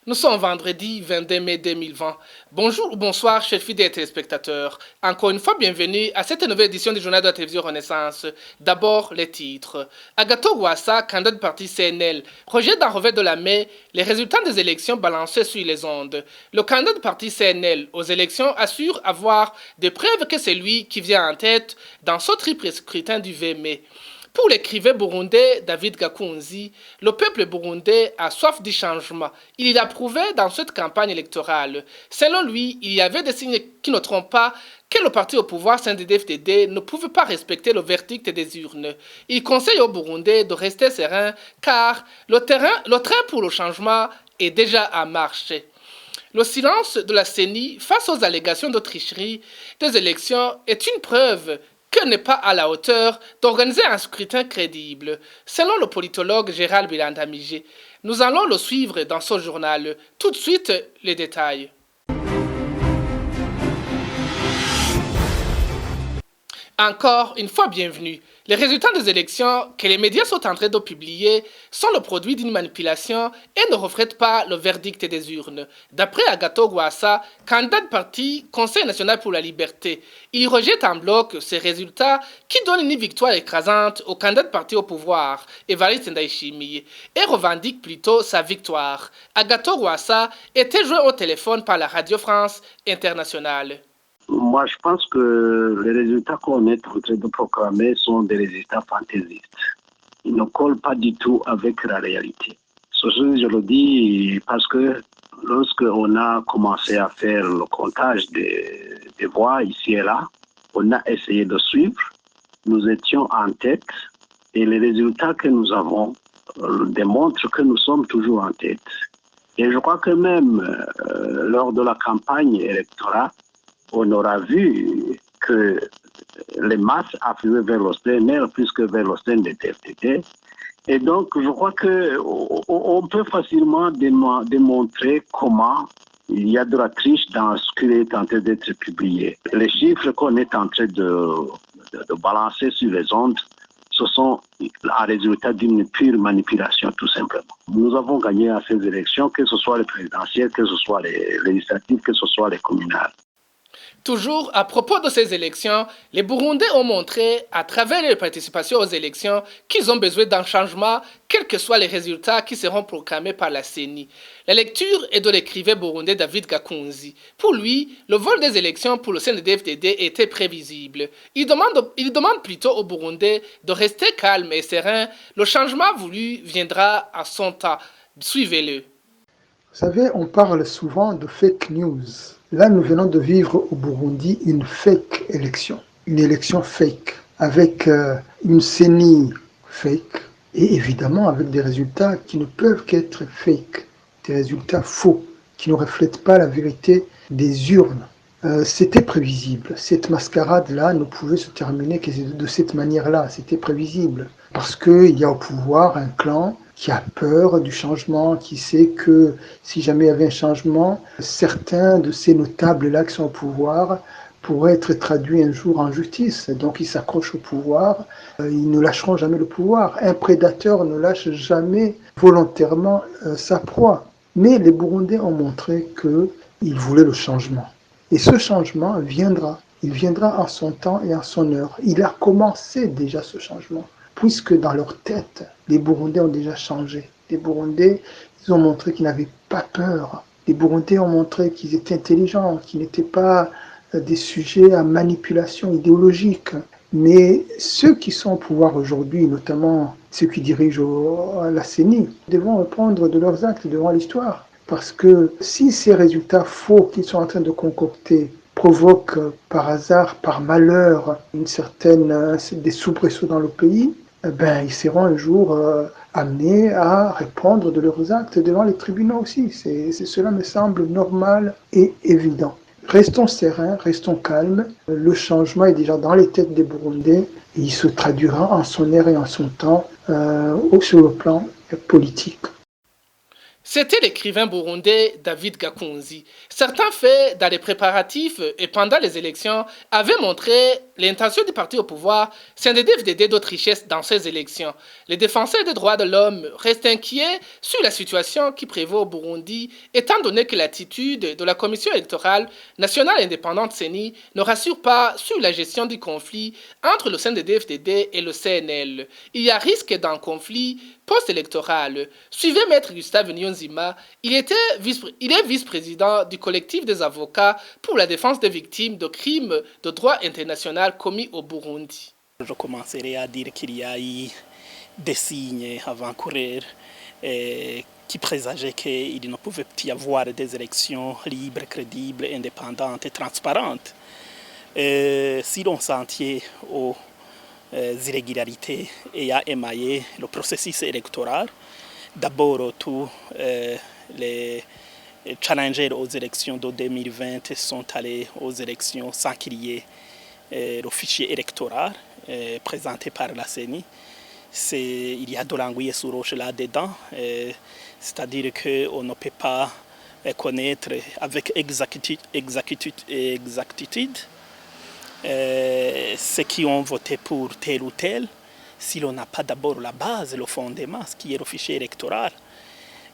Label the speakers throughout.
Speaker 1: Nous sommes vendredi 22 mai 2020. Bonjour ou bonsoir, chers fidèles téléspectateurs. Encore une fois, bienvenue à cette nouvelle édition du journal de la télévision Renaissance. D'abord, les titres. Agathon Rwasa, candidat du parti CNL, rejette d'un revers de la main les résultats des élections balancés sur les ondes. Le candidat du parti CNL aux élections assure avoir des preuves que c'est lui qui vient en tête dans ce triple scrutin du 20 mai. Pour l'écrivain burundais David Gakunzi, le peuple burundais a soif du changement. Il l'a prouvé dans cette campagne électorale. Selon lui, il y avait des signes qui ne trompent pas que le parti au pouvoir CNDD-FDD ne pouvait pas respecter le verdict des urnes. Il conseille aux Burundais de rester sereins car le train pour le changement est déjà en marche. Le silence de la CENI face aux allégations de tricherie des élections est une preuve qu'elle n'est pas à la hauteur d'organiser un scrutin crédible. Selon le politologue Gérald Bilandamigé, nous allons le suivre dans ce journal. Tout de suite, les détails. Encore une fois, bienvenue. Les résultats des élections que les médias sont en train de publier sont le produit d'une manipulation et ne reflètent pas le verdict des urnes. D'après Agathon Rwasa, candidat de parti Conseil national pour la liberté, il rejette en bloc ces résultats qui donnent une victoire écrasante au candidat de parti au pouvoir, Évariste Ndayishimiye, et revendique plutôt sa victoire. Agathon Rwasa était joué au téléphone par la Radio France Internationale.
Speaker 2: Moi, je pense que les résultats qu'on est en train de proclamer sont des résultats fantaisistes. Ils ne collent pas du tout avec la réalité. Ceci, je le dis parce que lorsqu'on a commencé à faire le comptage des voix ici et là, on a essayé de suivre. Nous étions en tête et les résultats que nous avons démontrent que nous sommes toujours en tête. Et je crois que même lors de la campagne électorale, on aura vu que les masses affluaient vers le CNL plus que vers le CNDD-FDD. Et donc, je crois qu'on peut facilement démontrer comment il y a de la triche dans ce qui est en train d'être publié. Les chiffres qu'on est en train de balancer sur les ondes, ce sont un résultat d'une pure manipulation, tout simplement. Nous avons gagné à ces élections, que ce soit les présidentielles, que ce soit les législatives, que ce soit les communales.
Speaker 1: Toujours à propos de ces élections, les Burundais ont montré, à travers leur participation aux élections, qu'ils ont besoin d'un changement, quels que soient les résultats qui seront proclamés par la CENI. La lecture est de l'écrivain burundais David Gakunzi. Pour lui, le vol des élections pour le CNDD-FDD était prévisible. Il demande plutôt aux Burundais de rester calmes et sereins. Le changement voulu viendra à son temps. Suivez-le.
Speaker 3: Vous savez, on parle souvent de fake news. Là, nous venons de vivre au Burundi une fake élection, une élection fake, avec une CENI fake, et évidemment avec des résultats qui ne peuvent qu'être fake, des résultats faux, qui ne reflètent pas la vérité des urnes. C'était prévisible. Cette mascarade-là ne pouvait se terminer que de cette manière-là. C'était prévisible. Parce qu'il y a au pouvoir un clan qui a peur du changement, qui sait que si jamais il y avait un changement, certains de ces notables-là qui sont au pouvoir pourraient être traduits un jour en justice. Donc ils s'accrochent au pouvoir, ils ne lâcheront jamais le pouvoir. Un prédateur ne lâche jamais volontairement sa proie. Mais les Burundais ont montré qu'ils voulaient le changement. Et ce changement viendra. Il viendra en son temps et en son heure. Il a commencé déjà ce changement, puisque dans leur tête, les Burundais ont déjà changé. Les Burundais, ils ont montré qu'ils n'avaient pas peur. Les Burundais ont montré qu'ils étaient intelligents, qu'ils n'étaient pas des sujets à manipulation idéologique. Mais ceux qui sont au pouvoir aujourd'hui, notamment ceux qui dirigent la CENI, devront répondre de leurs actes devant l'histoire. Parce que si ces résultats faux qu'ils sont en train de concocter provoquent par hasard, par malheur, des soubresauts dans le pays, ils seront un jour amenés à répondre de leurs actes devant les tribunaux aussi. Cela me semble normal et évident. Restons sereins, restons calmes. Le changement est déjà dans les têtes des Burundais et il se traduira en son heure et en son temps sur le plan politique.
Speaker 1: C'était l'écrivain burundais David Gakunzi. Certains faits dans les préparatifs et pendant les élections avaient montré l'intention du parti au pouvoir CNDD-FDD d'autres richesses dans ces élections. Les défenseurs des droits de l'homme restent inquiets sur la situation qui prévaut au Burundi, étant donné que l'attitude de la Commission électorale nationale indépendante CENI ne rassure pas sur la gestion du conflit entre le CNDD-FDD et le CNL. Il y a risque d'un conflit post-électoral. Suivez Maître Gustave Nyonzima, il est vice-président du collectif des avocats pour la défense des victimes de crimes de droit international commis au Burundi.
Speaker 4: Je commencerai à dire qu'il y a eu des signes avant-coureurs qui présageaient qu'il ne pouvait y avoir des élections libres, crédibles, indépendantes et transparentes. Si l'on s'en tient aux irrégularités ayant émaillé le processus électoral, d'abord tous les challengers aux élections de 2020 sont allés aux élections sans qu'il y ait le fichier électoral présenté par la CENI. Il y a de l'anguille sous roche là-dedans, c'est-à-dire qu'on ne peut pas connaître avec exactitude ceux qui ont voté pour tel ou tel, si l'on n'a pas d'abord la base, le fondement, ce qui est le fichier électoral.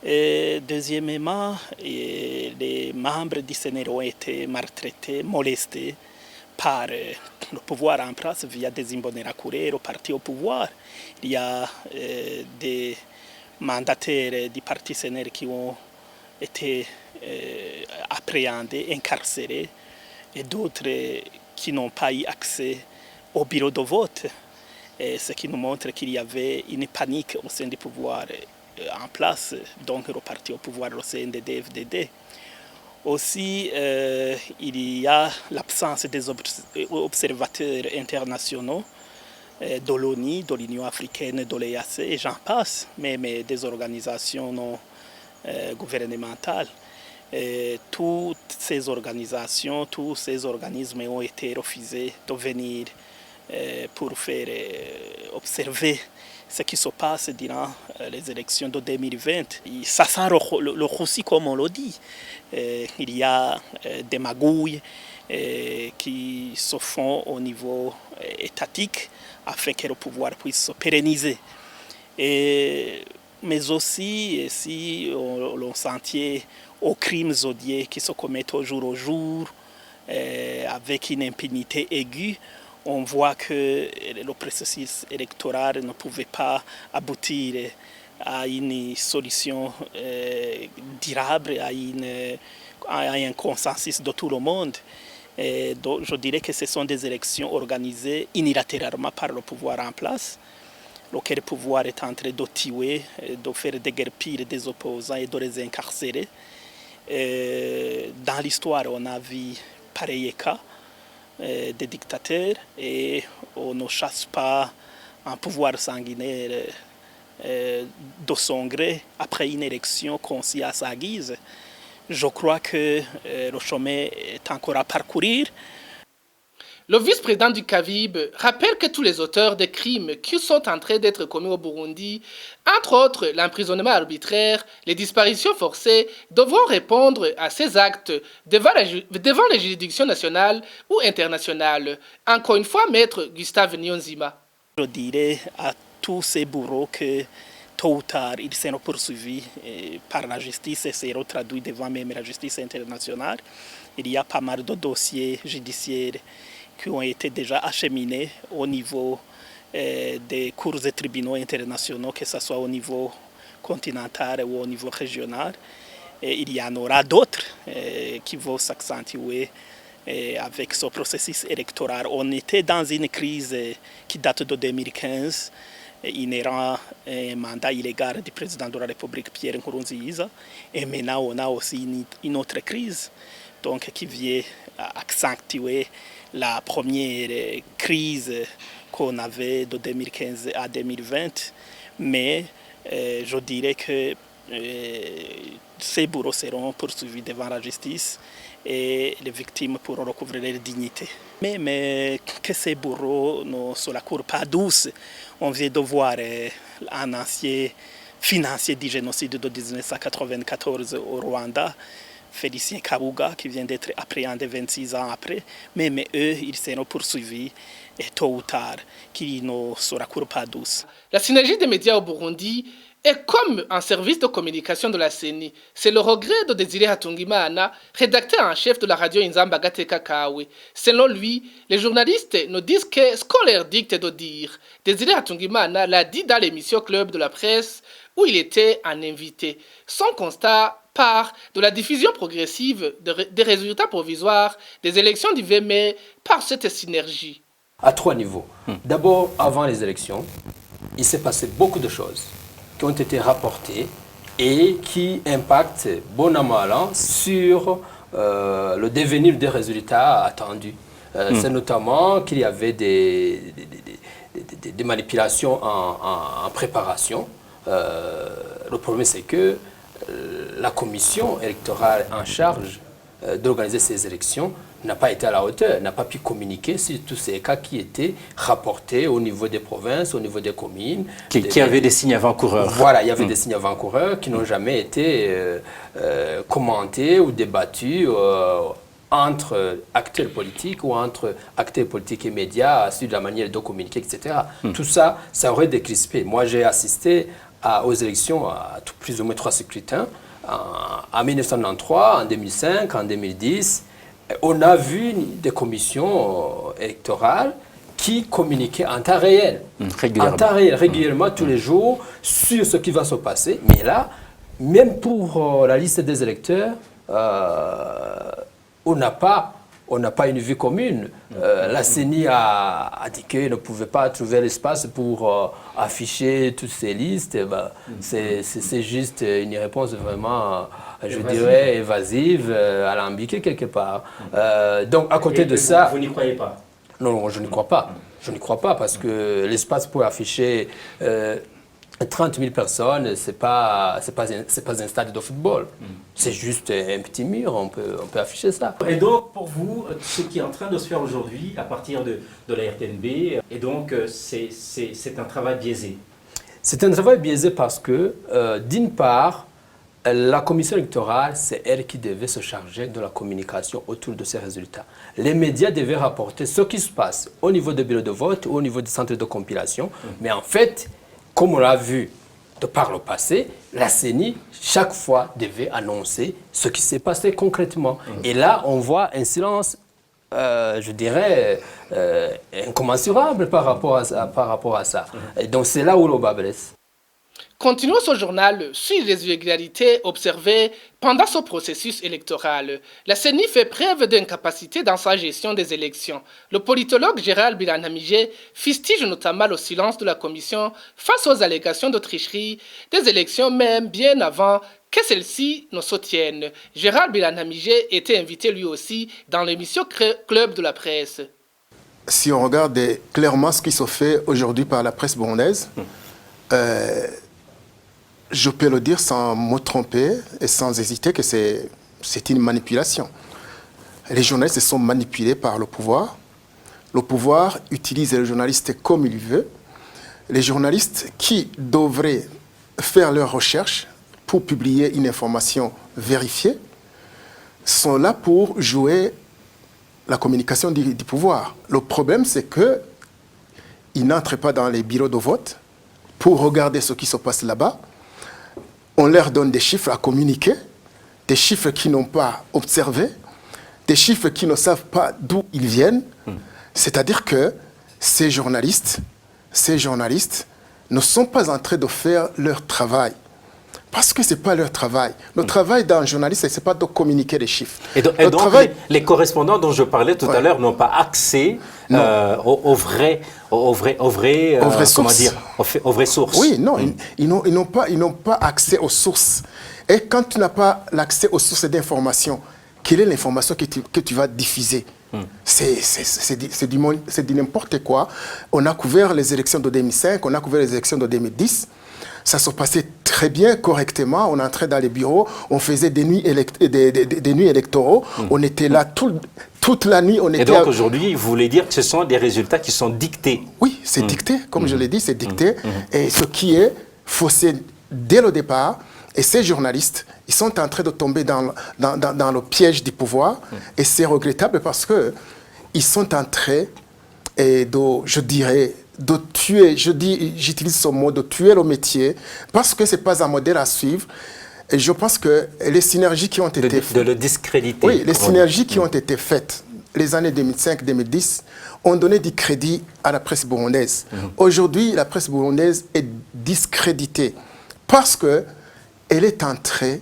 Speaker 4: Deuxièmement, les membres du CNR ont été maltraités, molestés par le pouvoir en place via des imbonerakure au parti au pouvoir. Il y a des mandataires du parti CNR qui ont été appréhendés, incarcérés, et d'autres qui n'ont pas eu accès au bureau de vote, ce qui nous montre qu'il y avait une panique au sein du pouvoir en place, donc le parti au pouvoir, le CNDD-FDD. Aussi, il y a l'absence des observateurs internationaux de l'ONU, de l'Union africaine, de l'EAC, et j'en passe, même des organisations non gouvernementales. Toutes ces organisations, tous ces organismes ont été refusés de venir pour faire observer ce qui se passe durant les élections de 2020. Et ça sent le roussi, comme on le dit. Il y a des magouilles qui se font au niveau étatique afin que le pouvoir puisse se pérenniser. Mais aussi, si l'on s'en tient aux crimes odieux qui se commettent au jour, avec une impunité aiguë, on voit que le processus électoral ne pouvait pas aboutir à une solution durable, à un consensus de tout le monde. Donc, je dirais que ce sont des élections organisées unilatéralement par le pouvoir en place, lequel pouvoir est en train de tuer, de faire déguerpir des opposants et de les incarcérer. Dans l'histoire, on a vu pareil cas des dictateurs et on ne chasse pas un pouvoir sanguinaire de son gré après une élection conçue à sa guise. Je crois que le chemin est encore à parcourir.
Speaker 1: Le vice-président du CAVIB rappelle que tous les auteurs des crimes qui sont en train d'être commis au Burundi, entre autres l'emprisonnement arbitraire, les disparitions forcées, devront répondre à ces actes devant les juridictions nationales ou internationales. Encore une fois, Maître Gustave Nyonzima.
Speaker 4: Je dirais à tous ces bourreaux que tôt ou tard, ils seront poursuivis par la justice et seront traduits devant même la justice internationale. Il y a pas mal de dossiers judiciaires qui ont été déjà acheminés au niveau des cours et tribunaux internationaux, que ce soit au niveau continental ou au niveau régional. Et il y en aura d'autres qui vont s'accentuer avec ce processus électoral. On était dans une crise qui date de 2015, inhérent à un mandat illégal du président de la République, Pierre Nkurunziza. Et maintenant, on a aussi une autre crise donc, qui vient accentuer la première crise qu'on avait de 2015 à 2020. Mais je dirais que ces bourreaux seront poursuivis devant la justice et les victimes pourront recouvrir leur dignité. Mais que ces bourreaux ne se la courent pas douce. On vient de voir un ancien financier du génocide de 1994 au Rwanda, Félicien Kabuga, qui vient d'être appréhendé 26 ans après, même eux, ils seront poursuivis tôt ou tard, qui ne sera pas douce.
Speaker 1: La synergie des médias au Burundi est comme un service de communication de la CENI. C'est le regret de Désiré Hatungimana, rédacteur en chef de la radio Inzamba Gateka Kawe. Selon lui, les journalistes ne disent que ce qu'on leur dicte de dire. Désiré Hatungimana l'a dit dans l'émission Club de la presse où il était un invité. Son constat part de la diffusion progressive des résultats provisoires des élections du 20 mai par cette synergie.
Speaker 5: À 3 niveaux. D'abord, avant les élections, il s'est passé beaucoup de choses qui ont été rapportées et qui impactent bon an mal an sur le devenir des résultats attendus. C'est notamment qu'il y avait des manipulations en préparation. Le problème, c'est que la commission électorale en charge d'organiser ces élections n'a pas été à la hauteur, n'a pas pu communiquer sur tous ces cas qui étaient rapportés au niveau des provinces, au niveau des communes.
Speaker 6: Qui avaient des signes avant-coureurs.
Speaker 5: Voilà, il y avait des signes avant-coureurs qui n'ont jamais été commentés ou débattus entre acteurs politiques ou entre acteurs politiques et médias sur la manière de communiquer, etc. Tout ça, ça aurait décrispé. Moi, j'ai assisté aux élections, à plus ou moins 3 scrutins, en 1993, en 2005, en 2010. On a vu des commissions électorales qui communiquaient en temps réel. En temps réel, régulièrement, tous les jours, sur ce qui va se passer. Mais là, même pour la liste des électeurs, on n'a pas une vue commune. La CENI a dit qu'elle ne pouvait pas trouver l'espace pour afficher toutes ces listes. C'est juste une réponse vraiment, je dirais, évasive, alambiquée quelque part. Donc, à côté de ça...
Speaker 6: Vous n'y croyez pas?
Speaker 5: Non, je n'y crois pas. Je n'y crois pas parce que l'espace pour afficher 30 000 personnes, c'est pas un stade de football. C'est juste un petit mur, on peut afficher ça.
Speaker 6: Et donc, pour vous, ce qui est en train de se faire aujourd'hui, à partir de la RTNB, et donc, c'est un travail biaisé.
Speaker 5: C'est un travail biaisé parce que, d'une part, la commission électorale, c'est elle qui devait se charger de la communication autour de ces résultats. Les médias devaient rapporter ce qui se passe au niveau des bureaux de vote ou au niveau des centres de compilation. Mais en fait, comme on l'a vu de par le passé, la CENI, chaque fois, devait annoncer ce qui s'est passé concrètement. Et là, on voit un silence, je dirais, incommensurable par rapport à ça. Et donc, c'est là où le bas blesse.
Speaker 1: Continuons ce journal sur les irrégularités observées pendant ce processus électoral. La CENI fait preuve d'incapacité dans sa gestion des élections. Le politologue Gérald Biranamije fustige notamment le silence de la commission face aux allégations de tricherie des élections, même bien avant que celles-ci ne se tiennent. Gérald Biranamije était invité lui aussi dans l'émission Club de la presse.
Speaker 7: Si on regarde clairement ce qui se fait aujourd'hui par la presse burundaise, je peux le dire sans me tromper et sans hésiter que c'est une manipulation. Les journalistes sont manipulés par le pouvoir. Le pouvoir utilise les journalistes comme il veut. Les journalistes qui devraient faire leurs recherches pour publier une information vérifiée sont là pour jouer la communication du pouvoir. Le problème, c'est qu'ils n'entrent pas dans les bureaux de vote pour regarder ce qui se passe là-bas. On leur donne des chiffres à communiquer, des chiffres qu'ils n'ont pas observés, des chiffres qu'ils ne savent pas d'où ils viennent. C'est-à-dire que ces journalistes ne sont pas en train de faire leur travail. Parce que ce n'est pas leur travail. Le travail d'un journaliste, ce n'est pas de communiquer les chiffres.
Speaker 6: Et donc les correspondants dont je parlais tout à l'heure n'ont pas accès aux vraies sources.
Speaker 7: Oui, non, ils n'ont pas accès aux sources. Et quand tu n'as pas l'accès aux sources d'information, quelle est l'information que tu vas diffuser? C'est du n'importe quoi. On a couvert les élections de 2005, on a couvert les élections de 2010. Ça se passait très bien, correctement. On entrait dans les bureaux, on faisait des nuits électoraux. On était là toute la nuit.
Speaker 6: Et donc aujourd'hui, vous voulez dire que ce sont des résultats qui sont dictés?
Speaker 7: Oui, c'est dicté. Comme je l'ai dit, c'est dicté. Et ce qui est faussé dès le départ, et ces journalistes, ils sont en train de tomber dans le piège du pouvoir, et c'est regrettable parce qu'ils sont en train je dirais, de tuer, j'utilise ce mot, de tuer le métier, parce que ce n'est pas un modèle à suivre. Et je pense que les synergies qui ont été faites...
Speaker 6: De le discréditer.
Speaker 7: Oui, les synergies qui ont été faites, les années 2005-2010, ont donné du crédit à la presse burundaise. Aujourd'hui, la presse burundaise est discréditée parce qu'elle est en train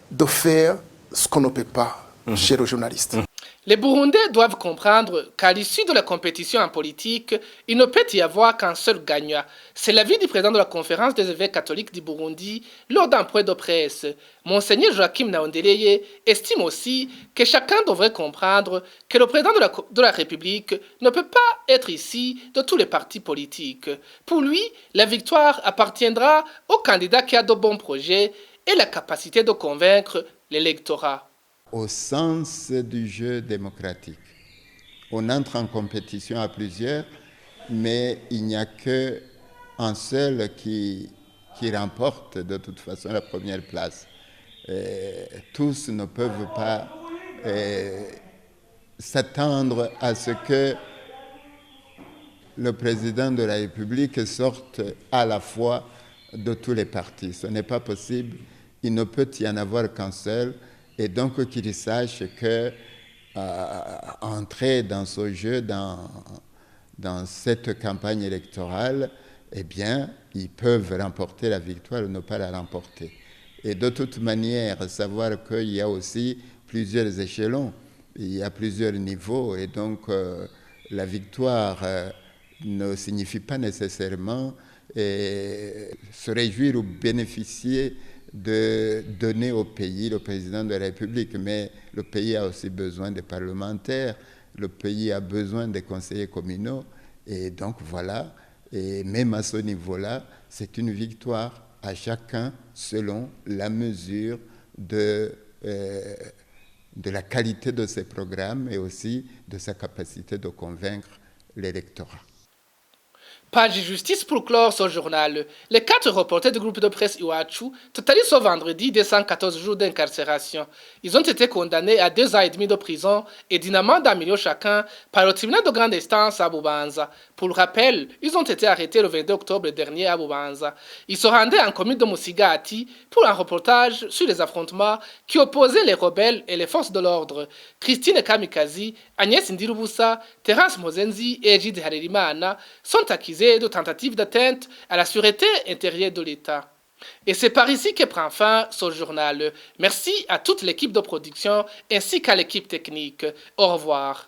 Speaker 7: de faire ce qu'on ne peut pas chez le journaliste.
Speaker 1: Les Burundais doivent comprendre qu'à l'issue de la compétition en politique, il ne peut y avoir qu'un seul gagnant. C'est l'avis du président de la conférence des évêques catholiques du Burundi lors d'un point de presse. Monseigneur Joachim Naondeleye estime aussi que chacun devrait comprendre que le président de la République ne peut pas être ici de tous les partis politiques. Pour lui, la victoire appartiendra au candidat qui a de bons projets et la capacité de convaincre l'électorat.
Speaker 8: Au sens du jeu démocratique. On entre en compétition à plusieurs, mais il n'y a qu'un seul qui remporte de toute façon la première place. Tous ne peuvent pas s'attendre à ce que le président de la République sorte à la fois de tous les partis. Ce n'est pas possible. Il ne peut y en avoir qu'un seul. Et donc qu'ils sachent que entrer dans ce jeu, dans cette campagne électorale, eh bien, ils peuvent remporter la victoire ou ne pas la remporter. Et de toute manière, savoir qu'il y a aussi plusieurs échelons, il y a plusieurs niveaux, et donc la victoire ne signifie pas nécessairement se réjouir ou bénéficier de donner au pays le président de la République, mais le pays a aussi besoin des parlementaires, le pays a besoin des conseillers communaux, et donc voilà, et même à ce niveau-là, c'est une victoire à chacun selon la mesure de la qualité de ses programmes et aussi de sa capacité de convaincre l'électorat.
Speaker 1: Page justice pour clore ce journal. Les 4 reporters du groupe de presse Iwachu totalisent ce vendredi 214 jours d'incarcération. Ils ont été condamnés à 2 ans et demi de prison et d'une amende d'1 million chacun par le tribunal de grande instance à Bubanza. Pour le rappel, ils ont été arrêtés le 22 octobre dernier à Bubanza. Ils se rendaient en commune de Musigati pour un reportage sur les affrontements qui opposaient les rebelles et les forces de l'ordre. Christine Kamikazi, Agnès Ndirubusa, Terence Mozenzi et Egide Harerimana sont accusés de tentatives d'atteinte à la sûreté intérieure de l'État. Et c'est par ici que prend fin ce journal. Merci à toute l'équipe de production ainsi qu'à l'équipe technique. Au revoir.